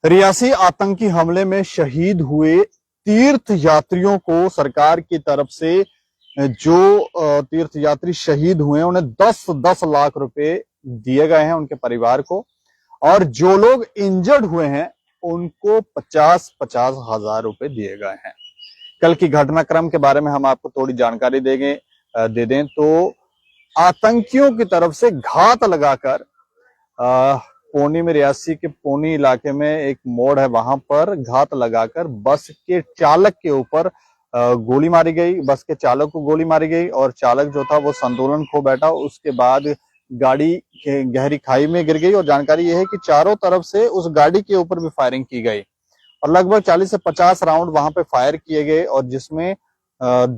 रियासी आतंकी हमले में शहीद हुए तीर्थ यात्रियों को सरकार की तरफ से जो तीर्थ यात्री शहीद हुए हैं उन्हें 10-10 लाख रुपए दिए गए हैं उनके परिवार को। और जो लोग इंजर्ड हुए हैं उनको 50-50 हजार रुपए दिए गए हैं। कल की घटनाक्रम के बारे में हम आपको थोड़ी जानकारी दे दें तो आतंकियों की तरफ से घात लगाकर पोनी में, रियासी के पोनी इलाके में एक मोड़ है, वहां पर घात लगाकर बस के चालक के ऊपर गोली मारी गई। बस के चालक को गोली मारी गई और चालक जो था वो संतुलन खो बैठा। उसके बाद गाड़ी गहरी खाई में गिर गई और जानकारी यह है कि चारों तरफ से उस गाड़ी के ऊपर भी फायरिंग की गई और लगभग 40 से 50 राउंड वहां पे फायर किए गए और जिसमें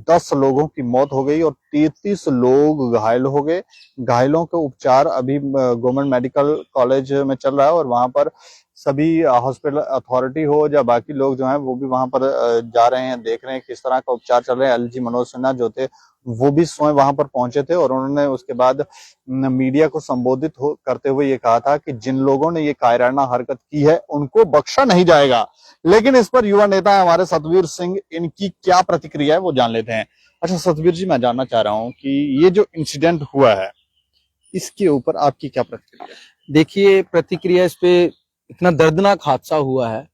10 लोगों की मौत हो गई और 33 लोग घायल हो गए। घायलों के उपचार अभी गवर्नमेंट मेडिकल कॉलेज में चल रहा है और वहां पर सभी हॉस्पिटल अथॉरिटी हो या बाकी लोग जो हैं वो भी वहां पर जा रहे हैं, देख रहे हैं किस तरह का उपचार चल रहा है। एलजी मनोज सिन्हा जो थे वो भी स्वयं वहां पर पहुंचे थे और उन्होंने उसके बाद मीडिया को संबोधित करते हुए ये कहा था कि जिन लोगों ने ये कायराना हरकत की है उनको बख्शा नहीं जाएगा। लेकिन इस पर युवा नेता है हमारे सतवीर सिंह, इनकी क्या प्रतिक्रिया है वो जान लेते हैं। अच्छा सतवीर जी, मैं जानना चाह रहा हूँ कि ये जो इंसिडेंट हुआ है इसके ऊपर आपकी क्या प्रतिक्रिया है? देखिए, प्रतिक्रिया इस पे इतना दर्दनाक हादसा हुआ है,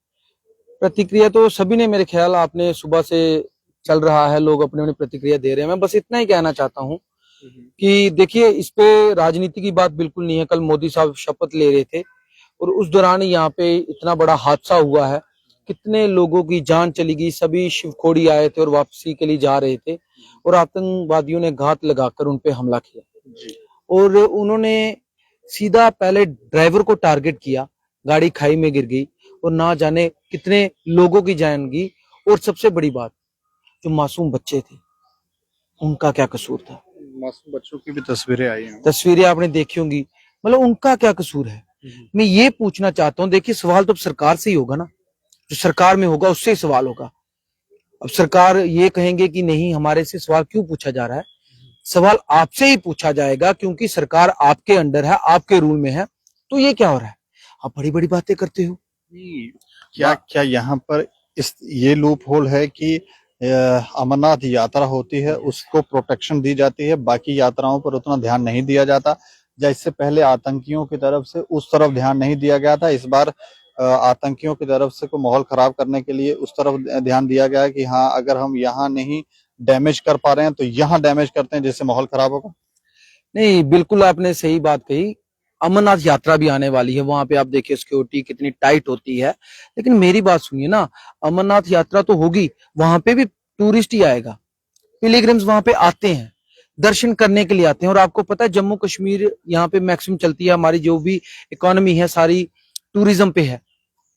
प्रतिक्रिया तो सभी ने, मेरे ख्याल आपने सुबह से चल रहा है, लोग अपनी अपनी प्रतिक्रिया दे रहे हैं। मैं बस इतना ही कहना चाहता हूँ कि देखिए, इस पे राजनीति की बात बिल्कुल नहीं है। कल मोदी साहब शपथ ले रहे थे और उस दौरान यहाँ पे इतना बड़ा हादसा हुआ है, कितने लोगों की जान चली गई। सभी शिवखोड़ी आए थे और वापसी के लिए जा रहे थे और आतंकवादियों ने घात लगाकर उनपे हमला किया और उन्होंने सीधा पहले ड्राइवर को टारगेट किया, गाड़ी खाई में गिर गई और ना जाने कितने लोगों की जान गई। और सबसे बड़ी बात, जो मासूम बच्चे थे उनका क्या कसूर था? मासूम बच्चों की भी तस्वीरें आई हैं, तस्वीरें आपने देखी होंगी, मतलब उनका क्या कसूर है? मैं ये पूछना चाहता हूँ। देखिए, सवाल तो अब सरकार से ही होगा ना, जो सरकार में होगा उससे ही सवाल होगा। अब सरकार ये कहेंगे कि नहीं, हमारे से सवाल क्यों पूछा जा रहा है? सवाल आपसे ही पूछा जाएगा क्योंकि सरकार आपके अंडर है, आपके रूल में है। तो ये क्या हो रहा है? आप बड़ी बड़ी बातें करते हो। क्या क्या यहाँ पर ये लूप होल है कि अमरनाथ यात्रा होती है उसको प्रोटेक्शन दी जाती है, बाकी यात्राओं पर उतना ध्यान नहीं दिया जाता? या इससे पहले आतंकियों की तरफ से उस तरफ ध्यान नहीं दिया गया था, इस बार आतंकियों की तरफ से कोई माहौल खराब करने के लिए उस तरफ ध्यान दिया गया है कि हाँ अगर हम यहाँ नहीं डैमेज कर पा रहे हैं तो यहाँ डैमेज करते हैं जिससे माहौल खराब होगा? नहीं, बिल्कुल आपने सही बात कही। अमरनाथ यात्रा भी आने वाली है, वहां पे आप देखिए सिक्योरिटी कितनी टाइट होती है। लेकिन मेरी बात सुनिए ना, अमरनाथ यात्रा तो होगी, वहां पे भी टूरिस्ट ही आएगा। पिलिग्रिम्स वहां पे आते हैं, दर्शन करने के लिए आते हैं। और आपको पता है जम्मू कश्मीर यहाँ पे मैक्सिमम चलती है, हमारी जो भी इकोनॉमी है सारी टूरिज्म पे है,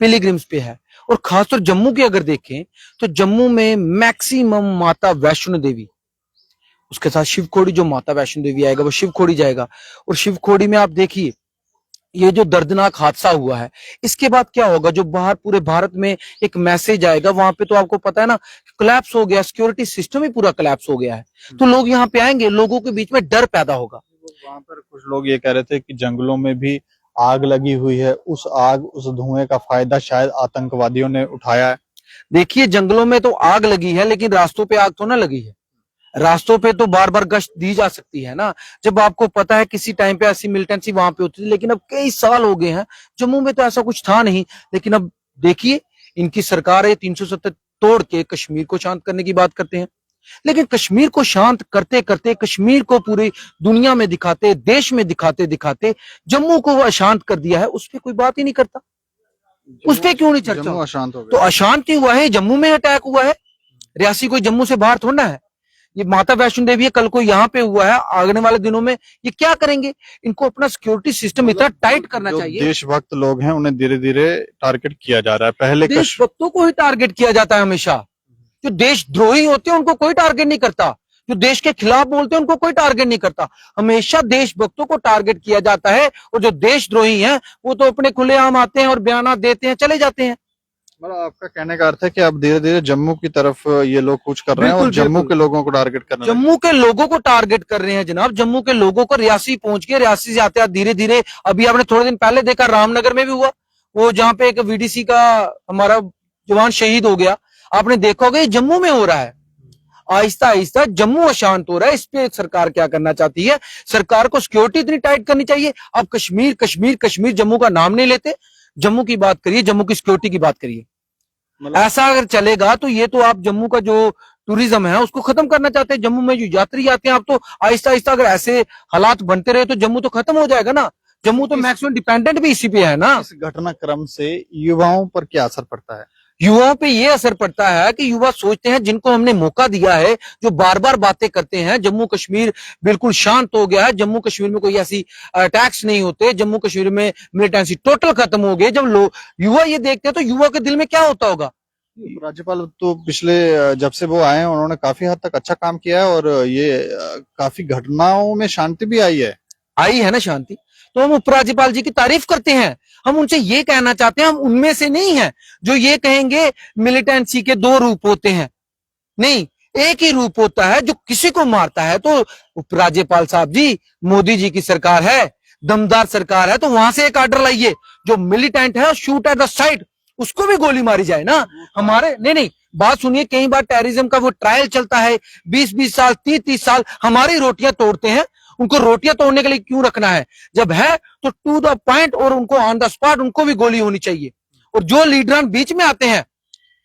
पिलिग्रिम्स पे है। और खासतौर जम्मू की अगर देखें तो जम्मू में मैक्सिमम माता वैष्णो देवी, उसके साथ शिवखोड़ी, जो माता वैष्णो देवी आएगा वो शिवखोड़ी जाएगा। और शिवखोड़ी में आप देखिए ये जो दर्दनाक हादसा हुआ है, इसके बाद क्या होगा? जो बाहर पूरे भारत में एक मैसेज आएगा। वहां पे तो आपको पता है ना, कोलैप्स हो गया, सिक्योरिटी सिस्टम ही पूरा कोलैप्स हो गया है। तो लोग यहाँ पे आएंगे, लोगों के बीच में डर पैदा होगा। वहां पर कुछ लोग ये कह रहे थे कि जंगलों में भी आग लगी हुई है, उस आग उस धुएं का फायदा शायद आतंकवादियों ने उठाया है। देखिए, जंगलों में तो आग लगी है लेकिन रास्तों पे आग तो ना लगी है। रास्तों पे तो बार बार गश्त दी जा सकती है ना, जब आपको पता है किसी टाइम पे ऐसी मिलिटेंसी वहां पे होती थी। लेकिन अब कई साल हो गए हैं, जम्मू में तो ऐसा कुछ था नहीं। लेकिन अब देखिए, इनकी सरकार है 370 तोड़ के कश्मीर को शांत करने की बात करते हैं। लेकिन कश्मीर को शांत करते करते, कश्मीर को पूरी दुनिया में दिखाते, देश में दिखाते दिखाते जम्मू को वो अशांत कर दिया है। उस पर कोई बात ही नहीं करता, उस पर क्यों नहीं चर्चा? अशांत हो गया तो अशांति हुआ है, जम्मू में अटैक हुआ है। रियासी कोई जम्मू से बाहर थोड़ा है। ये माता वैष्णो देवी है, कल को यहाँ पे हुआ है, आने वाले दिनों में ये क्या करेंगे? इनको अपना सिक्योरिटी सिस्टम इतना टाइट करना चाहिए। देशभक्त लोग हैं उन्हें धीरे धीरे टारगेट किया जा रहा है। पहले देशभक्तों को ही टारगेट किया जाता है हमेशा। जो देशद्रोही होते हैं उनको कोई टारगेट नहीं करता, जो देश के खिलाफ बोलते हैं उनको कोई टारगेट नहीं करता। हमेशा देशभक्तों को टारगेट किया जाता है। और जो देशद्रोही हैं वो तो अपने खुलेआम आते हैं और बयान देते हैं, चले जाते हैं। मतलब आपका कहने का अर्थ है कि अब धीरे धीरे जम्मू की तरफ ये लोग कूच कर रहे हैं और जम्मू के लोगों को टारगेट कर रहे हैं। जम्मू के लोगों को टारगेट कर रहे हैं जनाब, जम्मू के लोगों को। रियासी पहुंच के, रियासी से आते धीरे धीरे, अभी आपने थोड़े दिन पहले देखा रामनगर में भी हुआ, वो जहाँ पे एक वीडीसी का हमारा जवान शहीद हो गया, आपने देखा होगा, ये जम्मू में हो रहा है। आहिस्ता आहिस्ता जम्मू अशांत हो रहा है। इस पे सरकार क्या करना चाहती है? सरकार को सिक्योरिटी इतनी टाइट करनी चाहिए। अब कश्मीर कश्मीर कश्मीर जम्मू का नाम नहीं लेते, जम्मू की बात करिए, जम्मू की सिक्योरिटी की बात करिए। ऐसा अगर चलेगा तो ये तो आप जम्मू का जो टूरिज्म है उसको खत्म करना चाहते हैं। जम्मू में जो यात्री आते हैं, आप तो आहिस्ता आहिस्ता अगर ऐसे हालात बनते रहे तो जम्मू तो खत्म हो जाएगा ना। जम्मू तो मैक्सिमम डिपेंडेंट भी इसी पे है ना। इस घटनाक्रम से युवाओं पर क्या असर पड़ता है? युवाओं पे ये असर पड़ता है कि युवा सोचते हैं जिनको हमने मौका दिया है, जो बार बार बातें करते हैं, जम्मू कश्मीर बिल्कुल शांत हो गया है, जम्मू कश्मीर में कोई ऐसी अटैक्स नहीं होते, जम्मू कश्मीर में मिलिटेंसी टोटल खत्म हो गई। जब लोग युवा ये देखते हैं तो युवा के दिल में क्या होता होगा? राज्यपाल तो पिछले जब से वो आए हैं उन्होंने काफी हद तक अच्छा काम किया है और ये काफी घटनाओं में शांति भी आई है ना शांति। तो हम उपराज्यपाल जी की तारीफ करते हैं। हम उनसे ये कहना चाहते हैं, हम उनमें से नहीं हैं जो ये कहेंगे मिलिटेंसी के दो रूप होते हैं। नहीं, एक ही रूप होता है जो किसी को मारता है। तो उपराज्यपाल साहब जी, मोदी जी की सरकार है, दमदार सरकार है, तो वहां से एक ऑर्डर लाइए, जो मिलिटेंट है शूट एट द साइड, उसको भी गोली मारी जाए ना। हमारे नहीं, बात सुनिए, कई बार टेररिज्म का वो ट्रायल चलता है 20-20 साल 30-30 साल, हमारी रोटियां तोड़ते हैं। उनको रोटियां तोड़ने के लिए क्यों रखना है? जब है तो टू द पॉइंट और उनको ऑन द स्पॉट उनको भी गोली होनी चाहिए। और जो लीडर बीच में आते हैं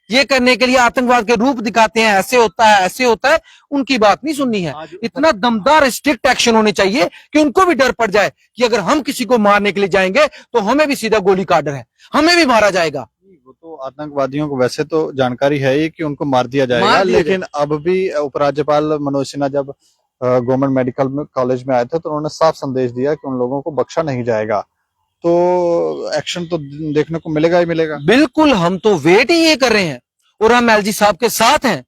ये करने के लिए, आतंकवाद के रूप दिखाते हैं, ऐसे होता है ऐसे होता है, उनकी बात नहीं सुननी है। इतना दमदार स्ट्रिक्ट एक्शन होने चाहिए कि उनको भी डर पड़ जाए कि अगर हम किसी को मारने के लिए जाएंगे तो हमें भी सीधा गोली का ऑर्डर है, हमें भी मारा जाएगा। वो तो आतंकवादियों को वैसे तो जानकारी है ही कि उनको मार दिया जाएगा, लेकिन अब भी उपराज्यपाल मनोज सिन्हा जब गवर्नमेंट मेडिकल कॉलेज में आए थे तो उन्होंने साफ संदेश दिया कि उन लोगों को बख्शा नहीं जाएगा। तो एक्शन तो देखने को मिलेगा ही मिलेगा। बिल्कुल, हम तो वेट ही ये कर रहे हैं और हम एलजी साहब के साथ हैं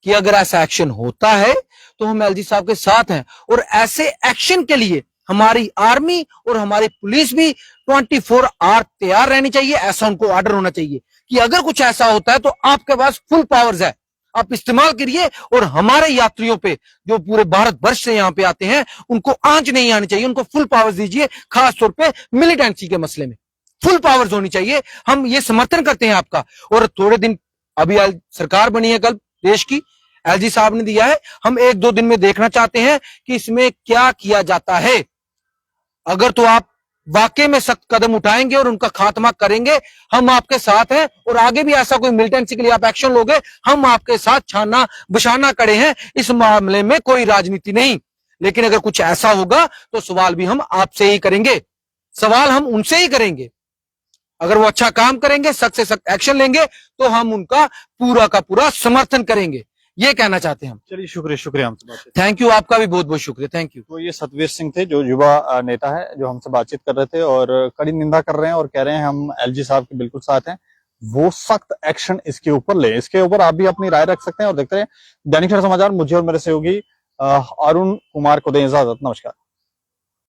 कि अगर ऐसा एक्शन होता है तो हम एलजी साहब के साथ हैं। और ऐसे एक्शन के लिए हमारी आर्मी और हमारी पुलिस भी 24 आवर तैयार रहनी चाहिए। ऐसा उनको ऑर्डर होना चाहिए कि अगर कुछ ऐसा होता है तो आपके पास फुल पावर्स है, आप इस्तेमाल करिए। और हमारे यात्रियों पे जो पूरे भारत वर्ष से यहाँ पे आते हैं उनको आंच नहीं आनी चाहिए, उनको फुल पावर्स दीजिए। खास तौर पे मिलिटेंसी के मसले में फुल पावर्स होनी चाहिए। हम ये समर्थन करते हैं आपका। और थोड़े दिन अभी सरकार बनी है कल देश की, एलजी साहब ने दिया है, हम 1-2 दिन में देखना चाहते हैं कि इसमें क्या किया जाता है। अगर तो आप वाकई में सख्त कदम उठाएंगे और उनका खात्मा करेंगे, हम आपके साथ हैं। और आगे भी ऐसा कोई मिलिटेंसी के लिए आप एक्शन लोगे, हम आपके साथ छाना बशाना खड़े हैं। इस मामले में कोई राजनीति नहीं। लेकिन अगर कुछ ऐसा होगा तो सवाल भी हम आपसे ही करेंगे, सवाल हम उनसे ही करेंगे। अगर वो अच्छा काम करेंगे, सख्त से सख्त एक्शन लेंगे तो हम उनका पूरा का पूरा समर्थन करेंगे, ये कहना चाहते हैं हम। चलिए, शुक्रिया हमसे बातचीत। थैंक यू, आपका भी बहुत बहुत शुक्रिया, थैंक यू। तो ये सतवीर सिंह थे जो युवा नेता है, जो हमसे बातचीत कर रहे थे और कड़ी निंदा कर रहे हैं और कह रहे हैं हम एलजी साहब के बिल्कुल साथ हैं, वो सख्त एक्शन इसके ऊपर ले। इसके ऊपर आप भी अपनी राय रख सकते हैं और देखते हैं दैनिक सवेरा समाचार। मुझे और मेरे सहयोगी अरुण कुमार को दें इजाजत। नमस्कार।